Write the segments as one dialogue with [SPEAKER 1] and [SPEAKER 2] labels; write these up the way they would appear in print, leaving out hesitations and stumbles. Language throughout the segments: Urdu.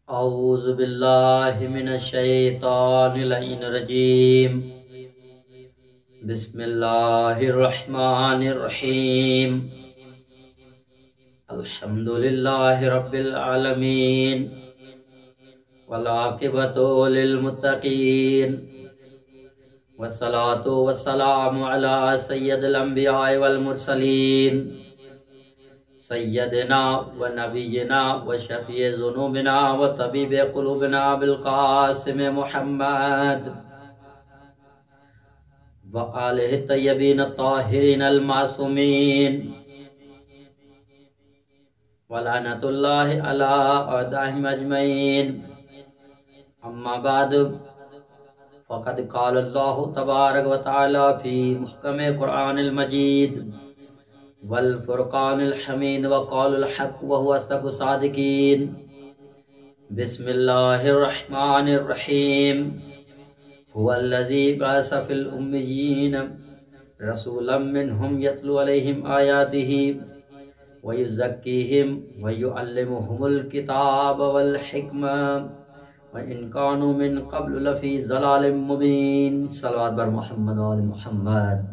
[SPEAKER 1] اعوذ باللہ من الشیطان اللعین الرجیم بسم اللہ الرحمن الرحیم الحمدللہ رب العالمین والعاقبۃ للمتقین والصلاة والسلام علی سید الانبیاء والمرسلین سیدنا و نبینا و شفیع ذنوبنا و طبیب قلوبنا بالقاسم محمد و آلہ الطیبین الطاہرین المعصومین ولعنت اللہ علی اعدائہم اجمعین. اما بعد فقد قال اللہ تبارک و تعالی فی محکم قرآن المجید والفرقان الحمید وقال الحق وهو اصدق الصادقین. بسم اللہ الرحمن الرحیم. هو الذی بعث فی الامیین رسولا منهم یتلو علیہم آیاتہ ویزکیہم ویعلمہم الکتاب والحکمہ وَإِن كَانُوا مِن قَبْلُ لَفِي ضَلَالٍ مُبِينٍ. صلوات بر محمد و آل محمد.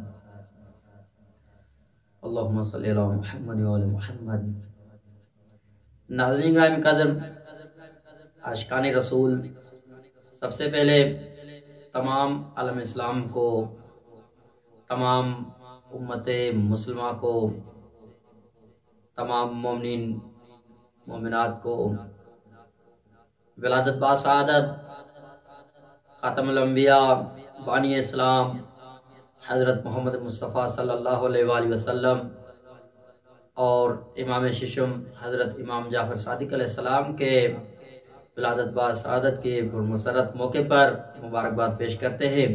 [SPEAKER 1] اللہم صلی علی محمد و آل محمد. ناظرین گرامی قدر، عاشقان رسول، سب سے پہلے تمام عالم اسلام کو، تمام امت مسلمہ کو، تمام مومنین مومنات کو ولادت با سعادت خاتم الانبیاء بانی اسلام حضرت محمد مصطفیٰ صلی اللہ علیہ وآلہ وسلم اور امام ششم حضرت امام جعفر صادق علیہ السلام کے ولادت با سعادت کے پرمسرت موقع پر مبارکباد پیش کرتے ہیں.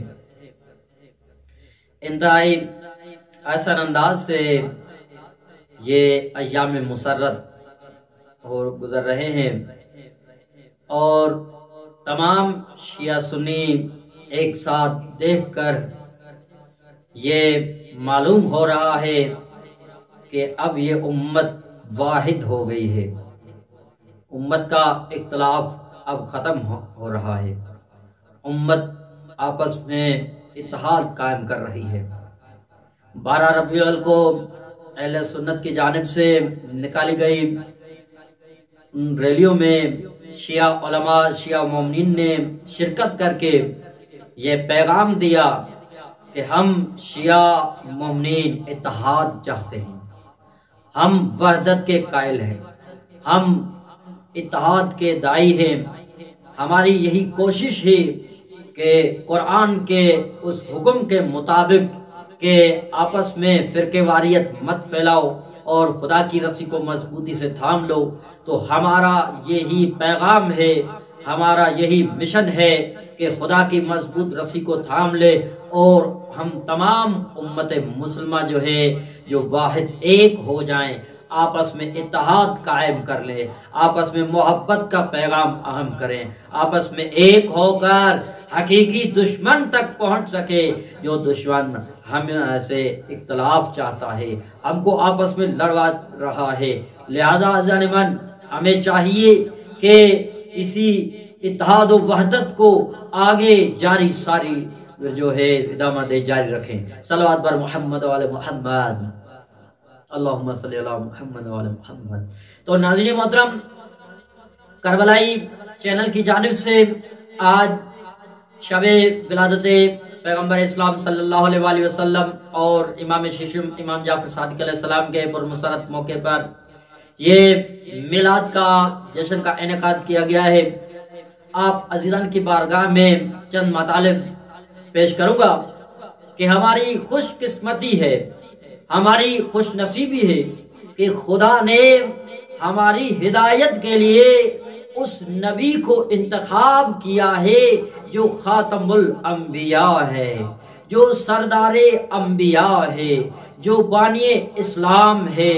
[SPEAKER 1] انتہائی احسن انداز سے یہ ایام مسرت اور گزر رہے ہیں اور تمام شیعہ سنی ایک ساتھ دیکھ کر یہ معلوم ہو رہا ہے کہ اب یہ امت واحد ہو گئی ہے. امت کا اختلاف اب ختم ہو رہا ہے. امت آپس میں اتحاد قائم کر رہی ہے. 12 ربیع الاول کو اہل سنت کی جانب سے نکالی گئی ریلیوں میں شیعہ علماء، شیعہ مومنین نے شرکت کر کے یہ پیغام دیا کہ ہم شیعہ مومنین اتحاد چاہتے ہیں، ہم وحدت کے قائل ہیں، ہم اتحاد کے داعی ہیں. ہماری یہی کوشش ہے کہ قرآن کے اس حکم کے مطابق کہ آپس میں فرقے واریت مت پھیلاؤ اور خدا کی رسی کو مضبوطی سے تھام لو. تو ہمارا یہی پیغام ہے، ہمارا یہی مشن ہے کہ خدا کی مضبوط رسی کو تھام لے اور ہم تمام امت مسلمہ جو ہے جو واحد ایک ہو جائیں، آپس میں اتحاد قائم کر لیں، آپس میں محبت کا پیغام اہم کریں، آپس میں ایک ہو کر حقیقی دشمن تک پہنچ سکے. جو دشمن ہم سے اختلاف چاہتا ہے، ہم کو آپس میں لڑوا رہا ہے، لہذا عزیزان من ہمیں چاہیے کہ اسی اتحاد و وحدت کو آگے جاری ساری جو ہے ادامہ دے جاری رکھیں. صلوات بر محمد و آل محمد. اللہم صلی علی محمد و آل محمد. تو ناظرین محترم، کربلائی چینل کی جانب سے آج شب ولادت پیغمبر اسلام صلی اللہ علیہ وآلہ وسلم اور امام ششم امام جعفر صادق علیہ السلام کے پرمسرت موقع پر یہ میلاد کا جشن کا انعقاد کیا گیا ہے. آپ عزیزان کی بارگاہ میں چند مطالب پیش کروں گا کہ ہماری خوش قسمتی ہے، ہماری خوش نصیبی ہے کہ خدا نے ہماری ہدایت کے لیے اس نبی کو انتخاب کیا ہے جو خاتم الانبیاء ہے، جو سردار انبیاء ہے، جو بانی اسلام ہے،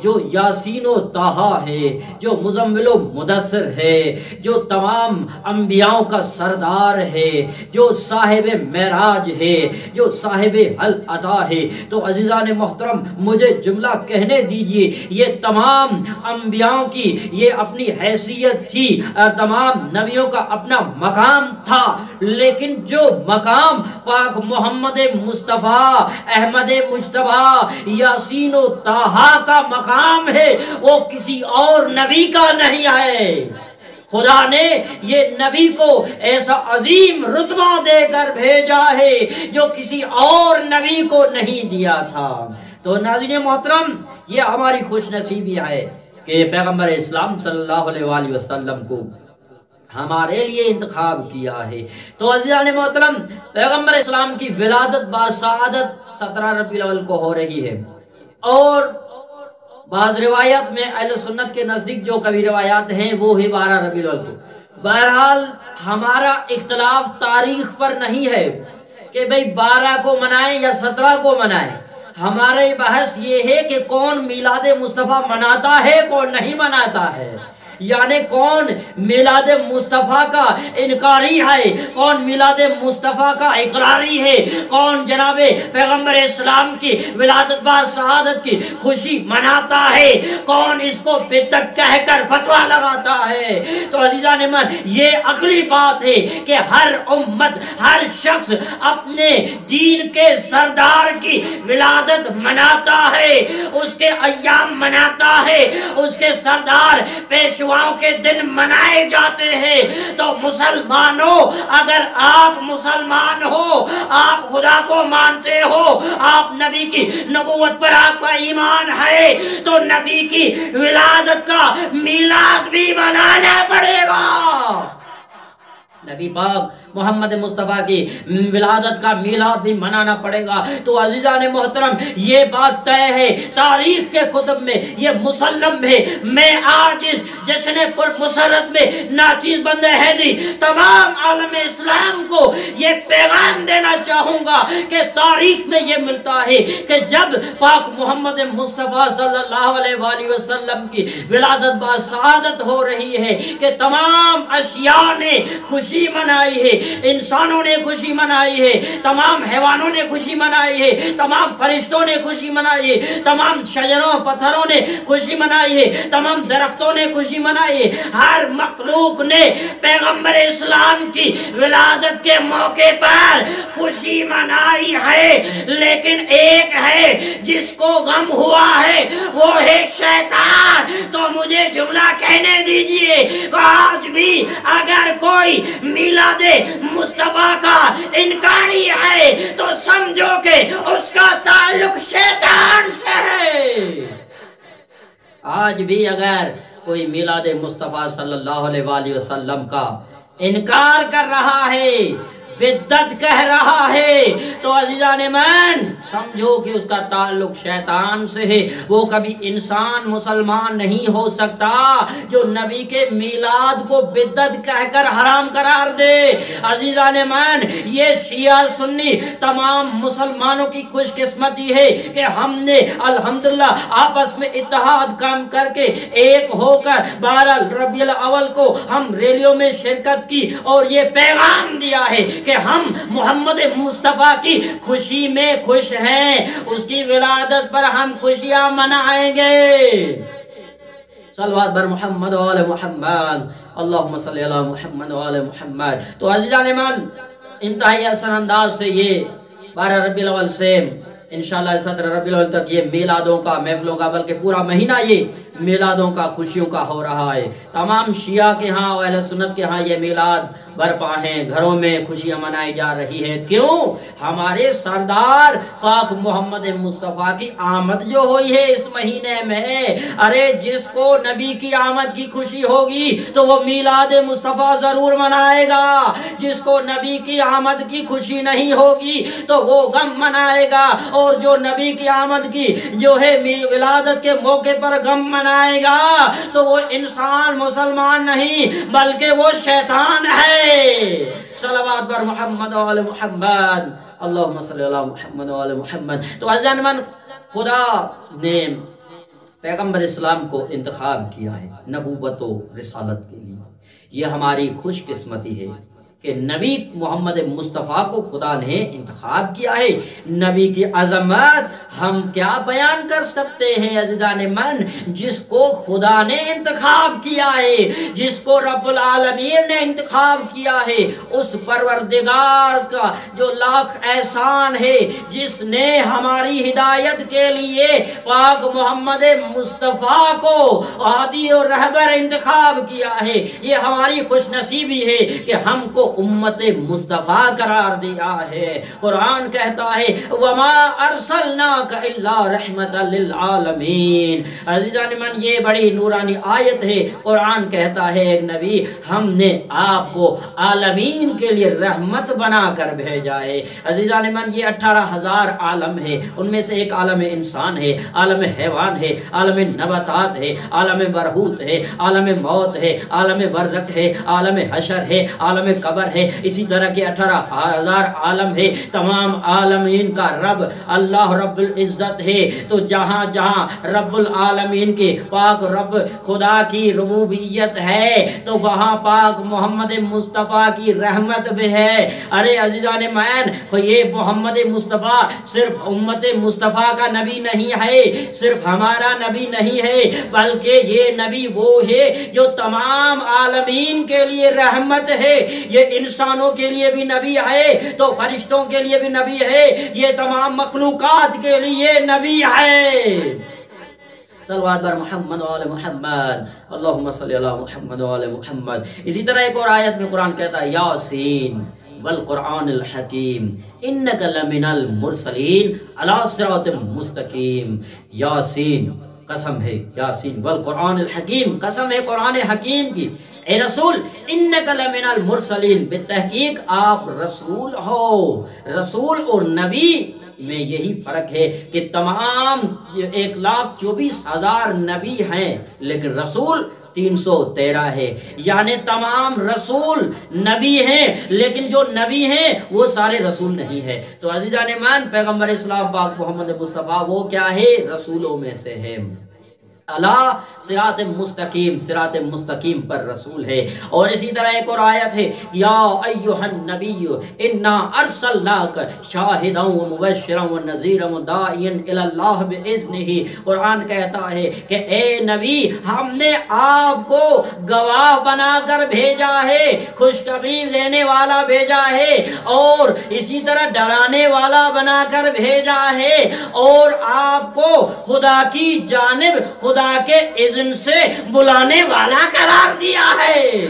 [SPEAKER 1] جو یاسین و طٰہٰ ہے، جو مزمل و مدثر ہے، جو تمام انبیاءوں کا سردار ہے، جو صاحب معراج ہے، جو صاحب حل عطا ہے۔ تو عزیزان محترم مجھے جملہ کہنے دیجئے، یہ تمام انبیاءوں کی یہ اپنی حیثیت تھی، تمام نبیوں کا اپنا مقام تھا، لیکن جو مقام پاک محمد مصطفیٰ احمد مجتبیٰ یاسین و طٰہٰ کا مقام ہے، وہ کسی اور نبی کا نہیں ہے۔ خدا نے یہ نبی کو ایسا عظیم رتبہ دے کر بھیجا ہے جو کسی اور نبی کو نہیں دیا تھا۔ تو ناظرین محترم یہ ہماری خوش نصیبی ہے کہ پیغمبر اسلام صلی اللہ علیہ وآلہ وسلم کو ہمارے لیے انتخاب کیا ہے۔ تو عزیزان محترم پیغمبر اسلام کی ولادت باسعادت 17 ربیع الاول کو ہو رہی ہے، اور بعض روایات میں اہل سنت کے نزدیک جو کبھی روایات ہیں وہ ہے 12 ربیع الاول کو۔ بہرحال ہمارا اختلاف تاریخ پر نہیں ہے کہ بھئی 12 کو منائیں یا 17 کو منائیں، ہمارے بحث یہ ہے کہ کون میلاد مصطفیٰ مناتا ہے کون نہیں مناتا ہے، یعنی کون میلاد مصطفیٰ کا انکاری ہے، کون میلاد مصطفیٰ کا اقراری ہے، کون جناب پیغمبر اسلام کی ولادت باسعادت کی خوشی مناتا ہے، کون اس کو بدعت کہہ کر فتویٰ لگاتا ہے۔ تو عزیزان من یہ عقلی بات ہے کہ ہر امت ہر شخص اپنے دین کے سردار کی ولادت مناتا ہے، اس کے ایام مناتا ہے، اس کے سردار پیشوا کے دن منائے جاتے ہیں۔ تو مسلمانوں اگر آپ مسلمان ہو، آپ خدا کو مانتے ہو، آپ نبی کی نبوت پر آپ کا ایمان ہے، تو نبی کی ولادت کا میلاد بھی منانا پڑے گا۔ نبی پاک محمد مصطفیٰ کی ولادت کا میلاد بھی منانا پڑے گا۔ تو عزیزان محترم یہ بات طے ہے، تاریخ کے کتب میں یہ مسلم ہے۔ میں آج اس جشن پر مسرت میں ناچیز بند حیدری تمام عالم اسلام کو یہ پیغام دینا چاہوں گا کہ تاریخ میں یہ ملتا ہے کہ جب پاک محمد مصطفیٰ صلی اللہ علیہ وآلہ وسلم کی ولادت باسعادت ہو رہی ہے کہ تمام اشیاء نے خوشی منائی ہے، انسانوں نے خوشی منائی ہے، تمام حیوانوں نے خوشی منائی ہے، تمام فرشتوں نے خوشی منائی ہے، تمام شجروں پتھروں نے خوشی منائی ہے، تمام درختوں نے خوشی منائی ہے، ہر مخلوق نے پیغمبر اسلام کی ولادت کے موقع پر خوشی منائی ہے، لیکن ایک ہے جس کو غم ہوا ہے وہ ہے شیطان۔ تو مجھے جملہ کہنے دیجئے کہ آج بھی اگر کوئی میلاد مصطفیٰ کا انکاری ہے تو سمجھو کہ اس کا تعلق شیطان سے ہے۔ آج بھی اگر کوئی میلاد مصطفیٰ صلی اللہ علیہ وآلہ وسلم کا انکار کر رہا ہے، بدعت کہہ رہا ہے، تو عزیزان من سمجھو کہ اس کا تعلق شیطان سے ہے۔ وہ کبھی انسان مسلمان نہیں ہو سکتا جو نبی کے میلاد کو بدعت کہہ کر حرام قرار دے۔ عزیزان من یہ شیعہ سنی تمام مسلمانوں کی خوش قسمتی ہے کہ ہم نے الحمدللہ آپس میں اتحاد کام کر کے ایک ہو کر 12 ربیع الاول کو ہم ریلیوں میں شرکت کی اور یہ پیغام دیا ہے کہ ہم محمد مصطفیٰ کی خوشی میں خوش ہیں، اس کی ولادت پر ہم خوشیاں منائیں گے۔ صلوات بر محمد و آل محمد، اللہم صلی علی محمد و آل محمد۔ تو عزیزان من انتہائی حسن انداز سے یہ 12 ربیع الاول سے انشاءاللہ 17 ربیع الاول تک یہ میلادوں کا محفلوں کا بلکہ پورا مہینہ یہ میلادوں کا خوشیوں کا ہو رہا ہے۔ تمام شیعہ کے ہاں اور اہل سنت کے ہاں یہ میلاد برپا ہیں، گھروں میں خوشیاں منائی جا رہی ہے۔ کیوں؟ ہمارے سردار پاک محمد مصطفیٰ کی آمد جو ہوئی ہے اس مہینے میں، ارے جس کو نبی کی آمد کی خوشی ہوگی تو وہ میلاد مصطفیٰ ضرور منائے گا، جس کو نبی کی آمد کی خوشی نہیں ہوگی تو وہ غم منائے گا، اور جو نبی کی آمد کی جو ہے ولادت کے موقع پر غم منائے گا تو وہ انسان مسلمان نہیں بلکہ وہ شیطان ہے۔ صلوات بر محمد و آل محمد، اللہم صلی علی محمد و آل محمد۔ تو عزیزان من خدا نے پیغمبر اسلام کو انتخاب کیا ہے نبوت و رسالت کے لیے۔ یہ ہماری خوش قسمتی ہے کہ نبی محمد مصطفیٰ کو خدا نے انتخاب کیا ہے۔ نبی کی عظمت ہم کیا بیان کر سکتے ہیں عزیزان من، جس کو خدا نے انتخاب کیا ہے، جس کو رب العالمین نے انتخاب کیا ہے، اس پروردگار کا جو لاکھ احسان ہے، جس نے ہماری ہدایت کے لیے پاک محمد مصطفیٰ کو ہادی اور رہبر انتخاب کیا ہے۔ یہ ہماری خوش نصیبی ہے کہ ہم کو امت مصطفیٰ قرار دیا ہے۔ قرآن کہتا ہے وما ارسلناک الا رحمت للعالمین۔ عزیزان من، یہ بڑی نورانی آیت ہے۔ قرآن کہتا ہے ایک نبی ہم نے آپ کو عالمین کے لیے رحمت بنا کر بھیجا ہے۔ عزیزان من، یہ 18,000 عالم ہے، ان میں سے ایک عالم انسان ہے، عالم حیوان ہے، عالم نباتات ہے، عالم برہوت ہے، عالم موت ہے، عالم برزخ ہے، عالم حشر ہے، عالم قبر ہے، اسی طرح کے 18,000 عالم ہے۔ تمام عالمین کا رب اللہ رب العزت ہے۔ تو جہاں جہاں رب العالمین کے پاک رب خدا کی ربوبیت ہے تو وہاں پاک محمد مصطفیٰ کی رحمت بھی ہے۔ ارے عزیزان مین، یہ محمد مصطفیٰ صرف امت مصطفیٰ کا نبی نہیں ہے، صرف ہمارا نبی نہیں ہے، بلکہ یہ نبی وہ ہے جو تمام عالمین کے لیے رحمت ہے۔ یہ انسانوں کے لیے بھی نبی ہے تو فرشتوں کے لیے بھی نبی ہے، یہ تمام مخلوقات کے لیے نبی ہے۔ صلوات بر محمد و آل محمد، اللہم صلی علی محمد و آل محمد۔ اسی طرح ایک اور آیت میں قرآن کہتا ہے یاسین والقرآن الحکیم انک لمن المرسلین علی صراط مستقیم۔ یاسین قسم ہے، یاسین والقرآن الحکیم قسم ہے قرآن حکیم کی۔ اے رسول انک لمن المرسلین، بالتحقیق آپ رسول ہو۔ رسول اور نبی میں یہی فرق ہے کہ تمام 1,24,000 نبی ہیں لیکن رسول 313 ہے، یعنی تمام رسول نبی ہیں لیکن جو نبی ہیں وہ سارے رسول نہیں ہے۔ تو عزیزان مان، پیغمبر اسلام پاک محمد مصطفیٰ وہ کیا ہے؟ رسولوں میں سے ہے۔ اللہ صراط مستقیم، صراط مستقیم پر رسول ہے۔ اور اسی طرح ایک اور آیت ہے یا ایھا النبی انا ارسلناک شاہدا ومبشرا ونذیرا وداعیا الی اللہ باذنہ۔ قرآن کہتا ہے کہ اے نبی ہم نے آپ کو گواہ بنا کر بھیجا ہے، خوشخبری دینے والا بھیجا ہے، اور اسی طرح ڈرانے والا بنا کر بھیجا ہے، اور آپ کو خدا کی جانب خدا کے اذن سے بلانے والا قرار دیا ہے۔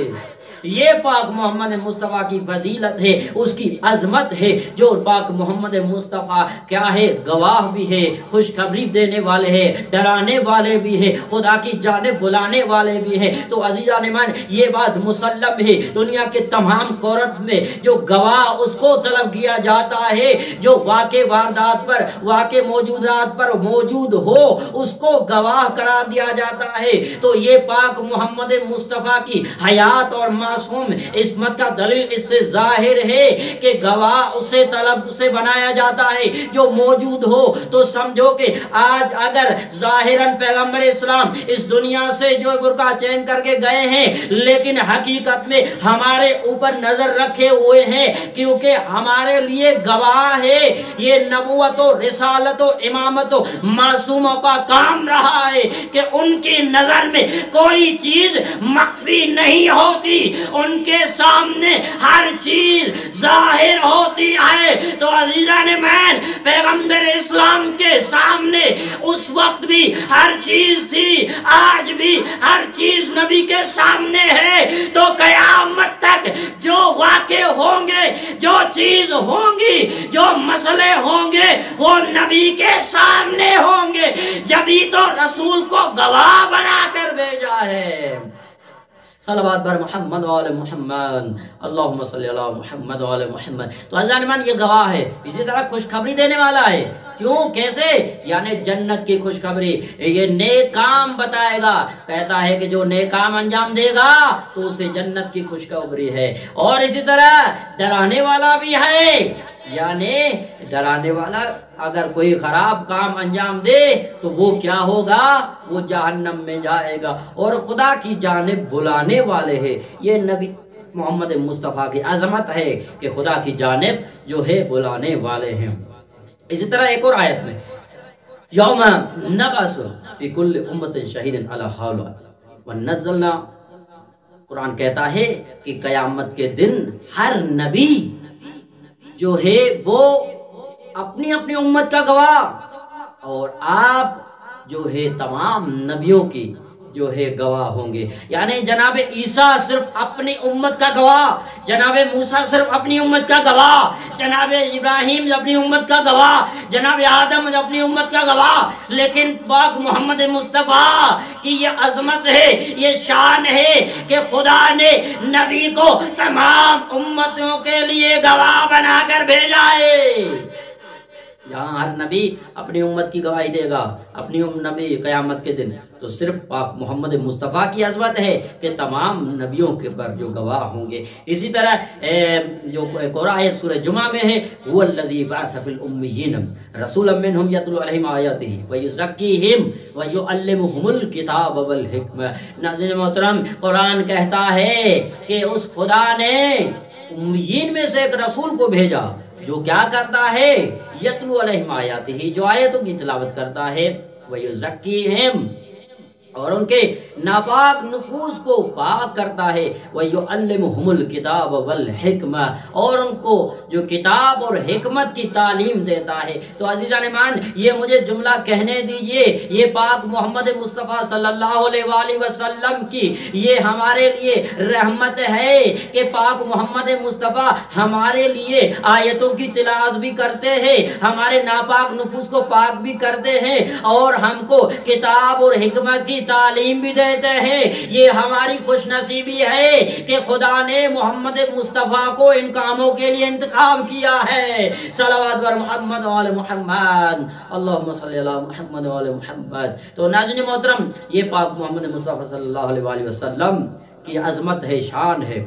[SPEAKER 1] یہ پاک محمد مصطفیٰ کی فضیلت ہے، اس کی عظمت ہے، جو پاک محمد مصطفیٰ کیا ہے؟ گواہ بھی ہے، خوشخبری دینے والے ہیں، ڈرانے والے بھی ہیں، خدا کی جانب بلانے والے بھی ہیں۔ تو عزیزان مان، یہ بات مسلم ہے، دنیا کے تمام کورٹ میں جو گواہ اس کو طلب کیا جاتا ہے جو واقع واردات پر، واقع موجودات پر موجود ہو، اس کو گواہ قرار دیا جاتا ہے۔ تو یہ پاک محمد مصطفیٰ کی حیات اور معصوم عصمت کا دلیل اس سے ظاہر ہے کہ گواہ اسے طلب سے بنایا جاتا ہے جو موجود ہو۔ تو سمجھو کہ آج اگر ظاہراً پیغمبر اسلام اس دنیا سے جو برقع چین کر کے گئے ہیں لیکن حقیقت میں ہمارے اوپر نظر رکھے ہوئے ہیں، کیونکہ ہمارے لیے گواہ ہے۔ یہ نبوت و رسالت و امامت و معصوموں کا کام رہا ہے کہ ان کی نظر میں کوئی چیز مخفی نہیں ہوتی، ان کے سامنے ہر چیز ظاہر ہوتی ہے۔ تو عزیزان من، پیغمبر اسلام کے سامنے اس وقت بھی ہر چیز تھی، آج بھی ہر چیز نبی کے سامنے ہے۔ تو قیامت تک جو واقع ہوں گے، جو چیز ہوں گی، جو مسئلے ہوں گے، وہ نبی کے سامنے ہوں گے، جبھی تو رسول کو گواہ بنا کر بھیجا ہے۔ صلوات بر محمد و آل محمد، اللہم صلی علی محمد و آل محمد۔ تو عزیزان من، یہ گواہ ہے، اسی طرح خوشخبری دینے والا ہے۔ کیوں؟ کیسے؟ یعنی جنت کی خوشخبری، یہ نیک کام بتائے گا، کہتا ہے کہ جو نیک کام انجام دے گا تو اسے جنت کی خوشخبری ہے۔ اور اسی طرح ڈرانے والا بھی ہے، یعنی ڈرانے والا اگر کوئی خراب کام انجام دے تو وہ کیا ہوگا؟ وہ جہنم میں جائے گا. اور خدا کی جانب بلانے والے ہیں. یہ نبی محمد مصطفیٰ کی عظمت ہے کہ خدا کی جانب جو ہے بلانے والے ہیں. اسی طرح ایک اور آیت میں یوم نبعث فی کل امت شہید علی ہؤلاء ونزلنا، قرآن کہتا ہے کہ قیامت کے دن ہر نبی جو ہے وہ اپنی اپنی امت کا گواہ، اور آپ جو ہے تمام نبیوں کی جو ہے گواہ ہوں گے. یعنی جناب عیسیٰ صرف اپنی امت کا گواہ، جناب موسیٰ صرف اپنی امت کا گواہ، جناب ابراہیم اپنی امت کا گواہ، جناب آدم اپنی امت کا گواہ، لیکن پاک محمد مصطفیٰ کی یہ عظمت ہے، یہ شان ہے کہ خدا نے نبی کو تمام امتوں کے لیے گواہ بنا کر بھیجا ہے. جہاں ہر نبی اپنی امت کی گواہی دے گا، اپنی نبی قیامت کے دن، تو صرف پاک محمد مصطفیٰ کی عظمت ہے کہ تمام نبیوں کے پر جو گواہ ہوں گے. اسی طرح جو ایک اور آیت سورہ جمعہ میں ہے هو الذی بعث فی الامیین رسولا منہم یتلو علیہم آیاتہ ویزکیہم ویعلمہم الکتاب والحکمہ. ناظرین محترم، قرآن کہتا ہے کہ اس خدا نے امیین میں سے ایک رسول کو بھیجا جو کیا کرتا ہے؟ یتلو علیہم آیاتہ، جو آیتوں کی تلاوت کرتا ہے، ویزکیہم، اور ان کے ناپاک نفوس کو پاک کرتا ہے، وَيُعَلِّمُهُمُ الْكِتَابَ وَالْحِکْمَةَ، اور ان کو جو کتاب اور حکمت کی تعلیم دیتا ہے. تو عزیزان ایمان، یہ مجھے جملہ کہنے دیجئے، یہ پاک محمد مصطفیٰ صلی اللہ علیہ وآلہ وسلم کی یہ ہمارے لیے رحمت ہے کہ پاک محمد مصطفیٰ ہمارے لیے آیتوں کی تلاوت بھی کرتے ہیں، ہمارے ناپاک نفوس کو پاک بھی کرتے ہیں، اور ہم کو کتاب اور حکمت کی تعلیم بھی دیتے ہیں. یہ ہماری خوش نصیبی ہے کہ خدا نے محمد مصطفیٰ کو ان کاموں کے لیے انتخاب کیا ہے. صلوات بر محمد و آل محمد، اللہم صلی علی محمد و آل محمد. تو ناظرین محترم، یہ پاک محمد مصطفیٰ صلی اللہ علیہ وآلہ وسلم کی عظمت ہے، شان ہے،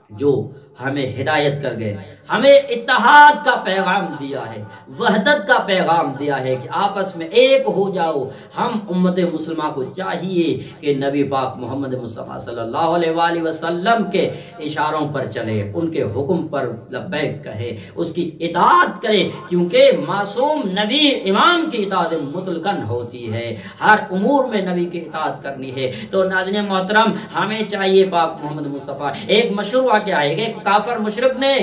[SPEAKER 1] جو ہمیں ہدایت کر گئے، ہمیں اتحاد کا پیغام دیا ہے، وحدت کا پیغام دیا ہے کہ آپس میں ایک ہو جاؤ. ہم امت مسلمہ کو چاہیے کہ نبی پاک محمد مصطفیٰ صلی اللہ علیہ وآلہ وسلم کے اشاروں پر چلے، ان کے حکم پر لبیک کہے، اس کی اطاعت کرے، کیونکہ معصوم نبی امام کی اطاعت مطلقاً ہوتی ہے، ہر امور میں نبی کی اطاعت کرنی ہے. تو ناظرین محترم، ہمیں چاہیے پاک محمد مصطفیٰ. ایک مشہور واقعہ ہے کہ ایک کافر مشرک نے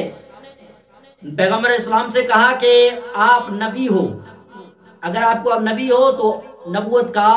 [SPEAKER 1] پیغمبر اسلام سے کہا کہ آپ نبی ہو، اگر آپ کو اب نبی ہو تو نبوت کا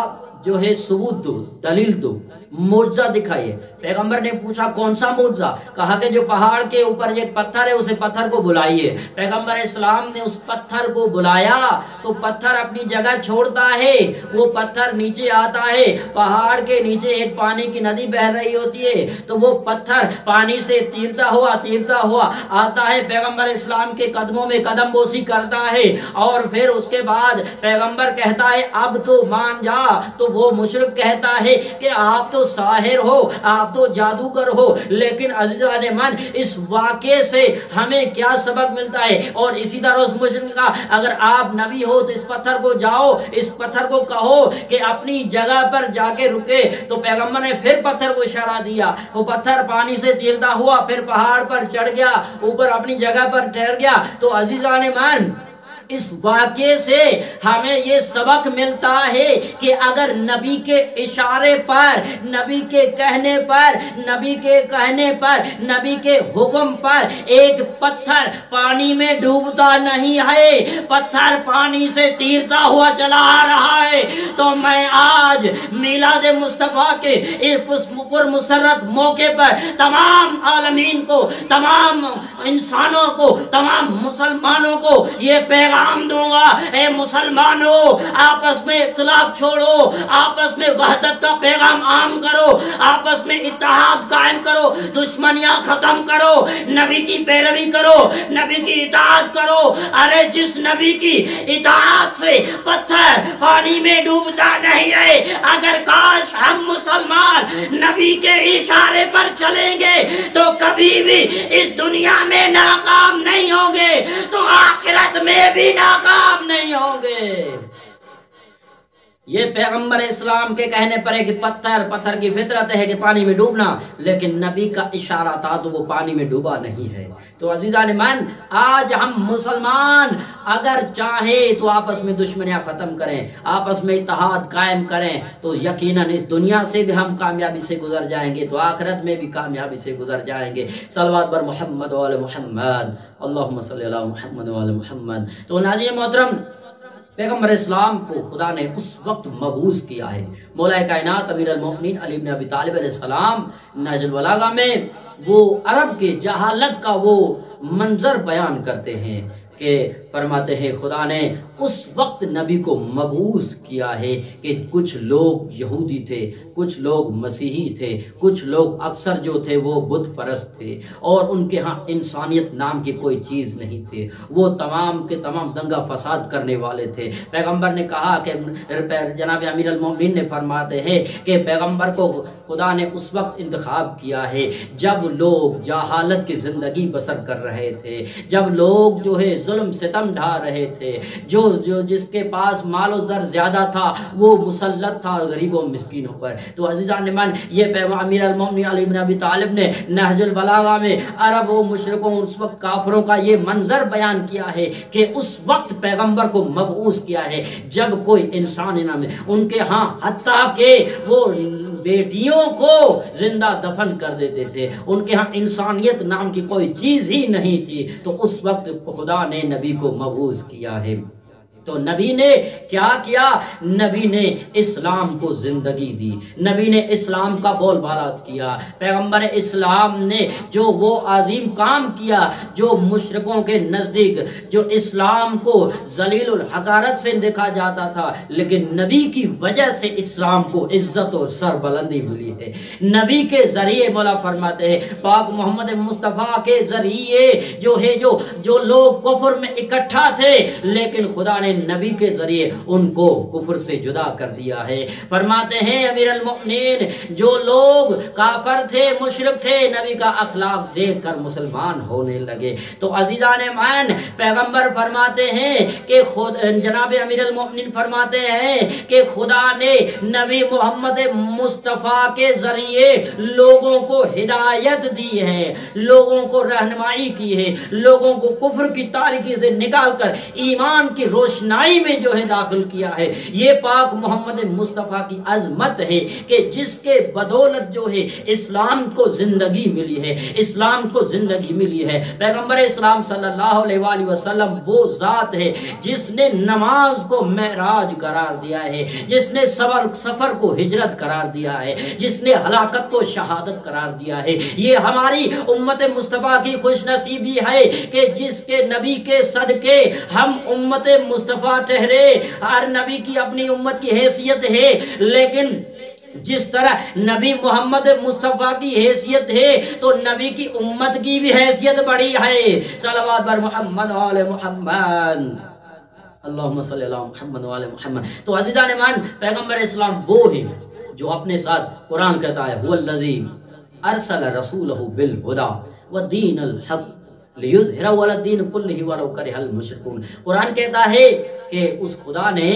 [SPEAKER 1] جو ہے ثبوت دو، دلیل دو، معجزہ دکھائیے. پیغمبر نے پوچھا کون سا معجزہ؟ کہا کہ جو پہاڑ کے اوپر ایک پتھر ہے، اسے پتھر کو بلائیے. پیغمبر اسلام نے اس پتھر کو بلایا تو پتھر اپنی جگہ چھوڑتا ہے، وہ پتھر نیچے آتا ہے. پہاڑ کے نیچے ایک پانی کی ندی بہ رہی ہوتی ہے، تو وہ پتھر پانی سے تیرتا ہوا آتا ہے، پیغمبر اسلام کے قدموں میں قدم بوسی کرتا ہے. اور پھر اس کے بعد پیغمبر کہتا ہے اب تو مان جا. تو وہ مشرک کہتا ہے کہ آپ تو ساحر ہو، آپ تو جادوگر ہو. لیکن عزیزان من، اس واقعے سے ہمیں کیا سبق ملتا ہے؟ اور اسی طرح اس مشرک نے کہا اگر آپ نبی ہو تو اس پتھر کو جاؤ، اس پتھر کو کہو کہ اپنی جگہ پر جا کے رکے. تو پیغمبر نے پھر پتھر کو اشارہ دیا، وہ پتھر پانی سے تیرتا ہوا پھر پہاڑ پر چڑھ گیا، اوپر اپنی جگہ پر ٹھہر گیا. تو عزیزان من، اس واقعے سے ہمیں یہ سبق ملتا ہے کہ اگر نبی کے اشارے پر، نبی کے کہنے پر، نبی کے کہنے پر، نبی کے حکم پر ایک پتھر پانی میں ڈوبتا نہیں ہے، پتھر پانی سے تیرتا ہوا چلا آ رہا ہے، تو میں آج میلاد مصطفیٰ کے اس پرمسرت موقع پر تمام عالمین کو، تمام انسانوں کو، تمام مسلمانوں کو یہ پیغام پیغام دوں گا، اے مسلمانوں آپس میں اختلاف چھوڑو، آپس میں وحدت کا پیغام عام کرو، آپس میں اتحاد قائم کرو، دشمنیاں ختم کرو، نبی کی پیروی کرو، نبی کی اطاعت کرو۔ ارے جس نبی کی اطاعت سے پتھر پانی میں ڈوبتا نہیں ہے، اگر کاش ہم مسلمان نبی کے اشارے پر چلیں گے تو کبھی بھی اس دنیا میں ناکام نہیں ہوں گے، تو آخرت میں بھی ناکام نہیں ہوں گے۔ یہ پیغمبر اسلام کے کہنے پر ہے کہ پتھر کی فطرت ہے کہ پانی میں ڈوبنا، لیکن نبی کا اشارہ تھا تو وہ پانی میں ڈوبا نہیں ہے۔ تو عزیزان ایمان، آج ہم مسلمان اگر چاہیں تو آپس میں دشمنیاں ختم کریں، آپس میں اتحاد قائم کریں، تو یقیناً اس دنیا سے بھی ہم کامیابی سے گزر جائیں گے، تو آخرت میں بھی کامیابی سے گزر جائیں گے۔ صلوات بر محمد و آل محمد، اللہم صلی علی محمد و آل محمد۔ تو ناظرین محترم، پیغمبر اسلام کو خدا نے اس وقت مبعوث کیا ہے۔ مولا کائنات امیر المومنین علی بن ابی طالب علیہ السلام نہج البلاغہ میں وہ عرب کے جہالت کا وہ منظر بیان کرتے ہیں کہ فرماتے ہیں خدا نے اس وقت نبی کو مبعوث کیا ہے کہ کچھ لوگ یہودی تھے، کچھ لوگ مسیحی تھے، کچھ لوگ اکثر جو تھے وہ بت پرست تھے، اور ان کے ہاں انسانیت نام کی کوئی چیز نہیں تھی، وہ تمام کے تمام دنگا فساد کرنے والے تھے۔ پیغمبر نے کہا کہ جناب امیر المومنین نے فرماتے ہیں کہ پیغمبر کو خدا نے اس وقت انتخاب کیا ہے جب لوگ جہالت کی زندگی بسر کر رہے تھے، جب لوگ جو ہے ظلم ستم ڈھا رہے تھے، جو جس کے پاس مال و زر زیادہ تھا وہ مسلط تھا غریبوں مسکینوں پر۔ تو عزیزان ایمان، یہ پیغام امیر المومنین علی بن ابی طالب نے نہج البلاغہ میں عرب و مشرکوں اس وقت کافروں کا یہ منظر بیان کیا ہے کہ اس وقت پیغمبر کو مبعوث کیا ہے جب کوئی انسان میں ان کے ہاں حتیٰ کہ وہ بیٹیوں کو زندہ دفن کر دیتے تھے، ان کے ہاں انسانیت نام کی کوئی چیز ہی نہیں تھی، تو اس وقت خدا نے نبی کو مبعوث کیا ہے۔ تو نبی نے کیا کیا؟ نبی نے اسلام کو زندگی دی، نبی نے اسلام کا بول بالا کیا۔ پیغمبر اسلام نے جو وہ عظیم کام کیا جو مشرکوں کے نزدیک جو اسلام کو ذلیل الحقارت سے دیکھا جاتا تھا، لیکن نبی کی وجہ سے اسلام کو عزت اور سربلندی ملی ہے۔ نبی کے ذریعے مولا فرماتے ہیں پاک محمد مصطفیٰ کے ذریعے جو ہے جو لوگ کفر میں اکٹھا تھے، لیکن خدا نے نبی کے ذریعے ان کو کفر سے جدا کر دیا ہے۔ فرماتے ہیں امیر المؤمنین جو لوگ کافر تھے، مشرک تھے، نبی کا اخلاق دیکھ کر مسلمان ہونے لگے۔ تو عزیزان ایمان، پیغمبر فرماتے ہیں کہ جناب امیر المؤمنین فرماتے ہیں کہ خدا نے نبی محمد مصطفیٰ کے ذریعے لوگوں کو ہدایت دی ہے، لوگوں کو رہنمائی کی ہے، لوگوں کو کفر کی تاریکی سے نکال کر ایمان کی روشنائی میں جو ہے داخل کیا ہے۔ یہ پاک محمد مصطفیٰ کی عظمت ہے کہ جس کے بدولت جو ہے اسلام کو زندگی ملی ہے، اسلام کو زندگی ملی ہے۔ پیغمبر اسلام صلی اللہ علیہ وآلہ وسلم وہ ذات ہے جس نے نماز کو معراج قرار دیا ہے، جس نے سفر کو ہجرت قرار دیا ہے، جس نے ہلاکت کو شہادت قرار دیا ہے۔ یہ ہماری امت مصطفیٰ کی خوش نصیبی ہے کہ جس کے نبی کے صدقے ہم امت مصطفیٰ ٹھہرے۔ ہر نبی کی اپنی امت کی حیثیت ہے، لیکن جس طرح نبی محمد مصطفیٰ کی حیثیت ہے تو نبی کی امت کی بھی حیثیت بڑی ہے۔ صلوات بر محمد و آل محمد، اللہم صلی اللہ محمد و آل محمد۔ تو عزیزان ایمان، پیغمبر اسلام وہ ہے جو اپنے ساتھ قرآن کہتا ہے هو الذی ارسل رسولہ بالہدی ودین الحق لیظہرہ علی الدین کلہ ولو کرہ المشرکون۔ قرآن کہتا ہے کہ اس خدا نے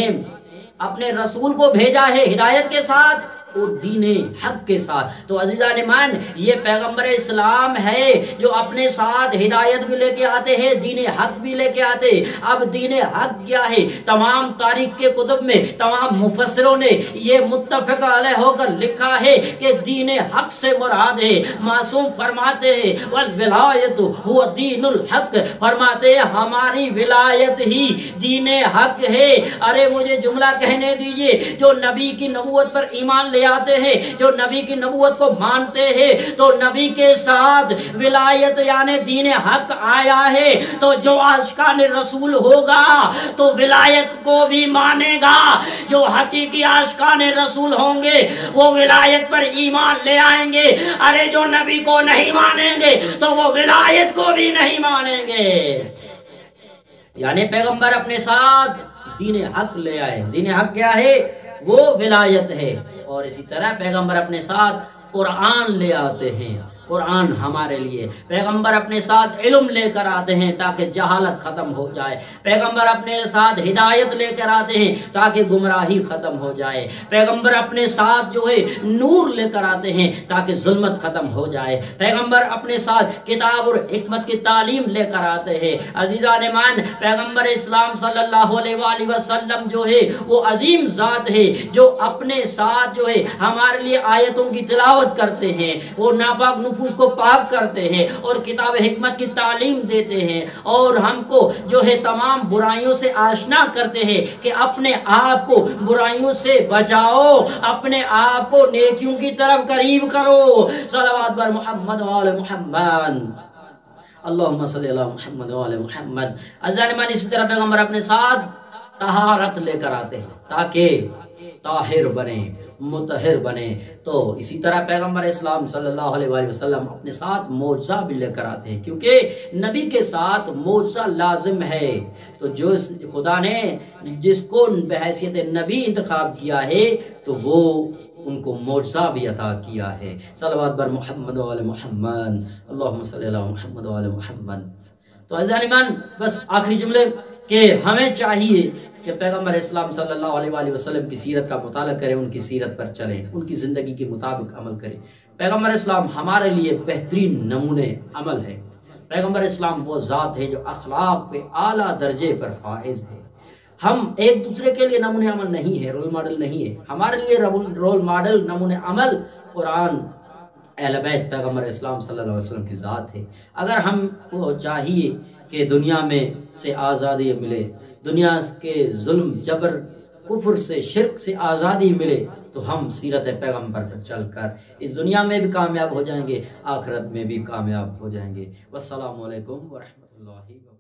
[SPEAKER 1] اپنے رسول کو بھیجا ہے ہدایت کے ساتھ اور دین حق کے ساتھ۔ تو عزیزان ایمان، یہ پیغمبر اسلام ہے جو اپنے ساتھ ہدایت بھی لے کے آتے ہیں، دین حق بھی لے کے آتے۔ اب دین حق کیا ہے؟ تمام تاریخ کے کتب میں تمام مفسروں نے یہ متفق علیہ ہو کر لکھا ہے کہ دین حق سے مراد ہے، معصوم فرماتے ہیں والولایت هو دین الحق، فرماتے ہیں ہماری ولایت ہی دین حق ہے۔ ارے مجھے جملہ کہنے دیجئے، جو نبی کی نبوت پر ایمان لے آتے ہیں جو نبی کی نبوت کو مانتے ہیں تو نبی کے ساتھ ولایت یعنی دین حق آیا ہے تو جو عاشقان رسول ہوگا تو ولایت کو بھی مانے گا، جو حقیقی عاشقان رسول ہوں گے وہ ولایت پر ایمان لے آئیں گے، ارے جو نبی کو نہیں مانیں گے تو وہ ولایت کو بھی نہیں مانیں گے۔ یعنی پیغمبر اپنے ساتھ دین حق لے آئے، دین حق کیا ہے؟ وہ ولایت ہے، اور اسی طرح پیغمبر اپنے ساتھ قرآن لے آتے ہیں، قرآن ہمارے لیے، پیغمبر اپنے ساتھ علم لے کر آتے ہیں تاکہ جہالت ختم ہو جائے، پیغمبر اپنے ساتھ ہدایت لے کر آتے ہیں تاکہ گمراہی ختم ہو جائے، پیغمبر اپنے ساتھ جو ہے نور لے کر آتے ہیں تاکہ ظلمت ختم ہو جائے، پیغمبر اپنے ساتھ کتاب اور حکمت کی تعلیم لے کر آتے ہیں۔ عزیزان مان، پیغمبر اسلام صلی اللہ علیہ وآلہ وسلم جو ہے وہ عظیم ذات ہے جو اپنے ساتھ جو ہے ہمارے لیے آیتوں کی تلاوت کرتے ہیں، وہ ناپاک نفوس کو پاک کرتے ہیں اور کتاب حکمت کی تعلیم دیتے ہیں، اور ہم کو جو ہے تمام برائیوں سے آشنا کرتے ہیں کہ اپنے آپ کو برائیوں سے بچاؤ، اپنے آپ کو نیکیوں کی طرف قریب کرو۔ صلوات بر محمد و آل محمد، اللہم صلی اللہ محمد و آل محمد۔ عزیزان من، اسی طرح پیغمبر اپنے ساتھ طہارت لے کر آتے ہیں تاکہ طاہر بنے، مطہر بنے، تو اسی طرح پیغمبر اسلام صلی اللہ علیہ وآلہ وسلم اپنے ساتھ معجزہ بھی لے کر آتے ہیں، کیونکہ نبی کے ساتھ معجزہ لازم ہے، تو جو خدا نے جس کو بحیثیت نبی انتخاب کیا ہے تو وہ ان کو معجزہ بھی عطا کیا ہے۔ صلوات بر محمد و آل محمد، اللہم صلی اللہ محمد و آل محمد۔ تو عزیزان ایمان، بس آخری جملے کہ ہمیں چاہیے کہ پیغمبر اسلام صلی اللہ علیہ وآلہ وسلم کی سیرت کا مطالعہ کریں، ان کی سیرت پر چلیں، ان کی زندگی کے مطابق عمل کریں۔ پیغمبر اسلام ہمارے لیے بہترین نمونے عمل ہے، پیغمبر اسلام وہ ذات ہے جو اخلاق پہ اعلیٰ درجے پر فائز ہے۔ ہم ایک دوسرے کے لیے نمونے عمل نہیں ہے، رول ماڈل نہیں ہے، ہمارے لیے رول ماڈل نمونے عمل قرآن، اہل بیت پیغمبر اسلام صلی اللہ علیہ وسلم کی ذات ہے۔ اگر ہم کو چاہیے کہ دنیا میں سے آزادی ملے، دنیا کے ظلم جبر کفر سے شرک سے آزادی ملے، تو ہم سیرت پیغمبر پر چل کر اس دنیا میں بھی کامیاب ہو جائیں گے، آخرت میں بھی کامیاب ہو جائیں گے۔ والسلام علیکم ورحمۃ اللہ وبرکاتہ۔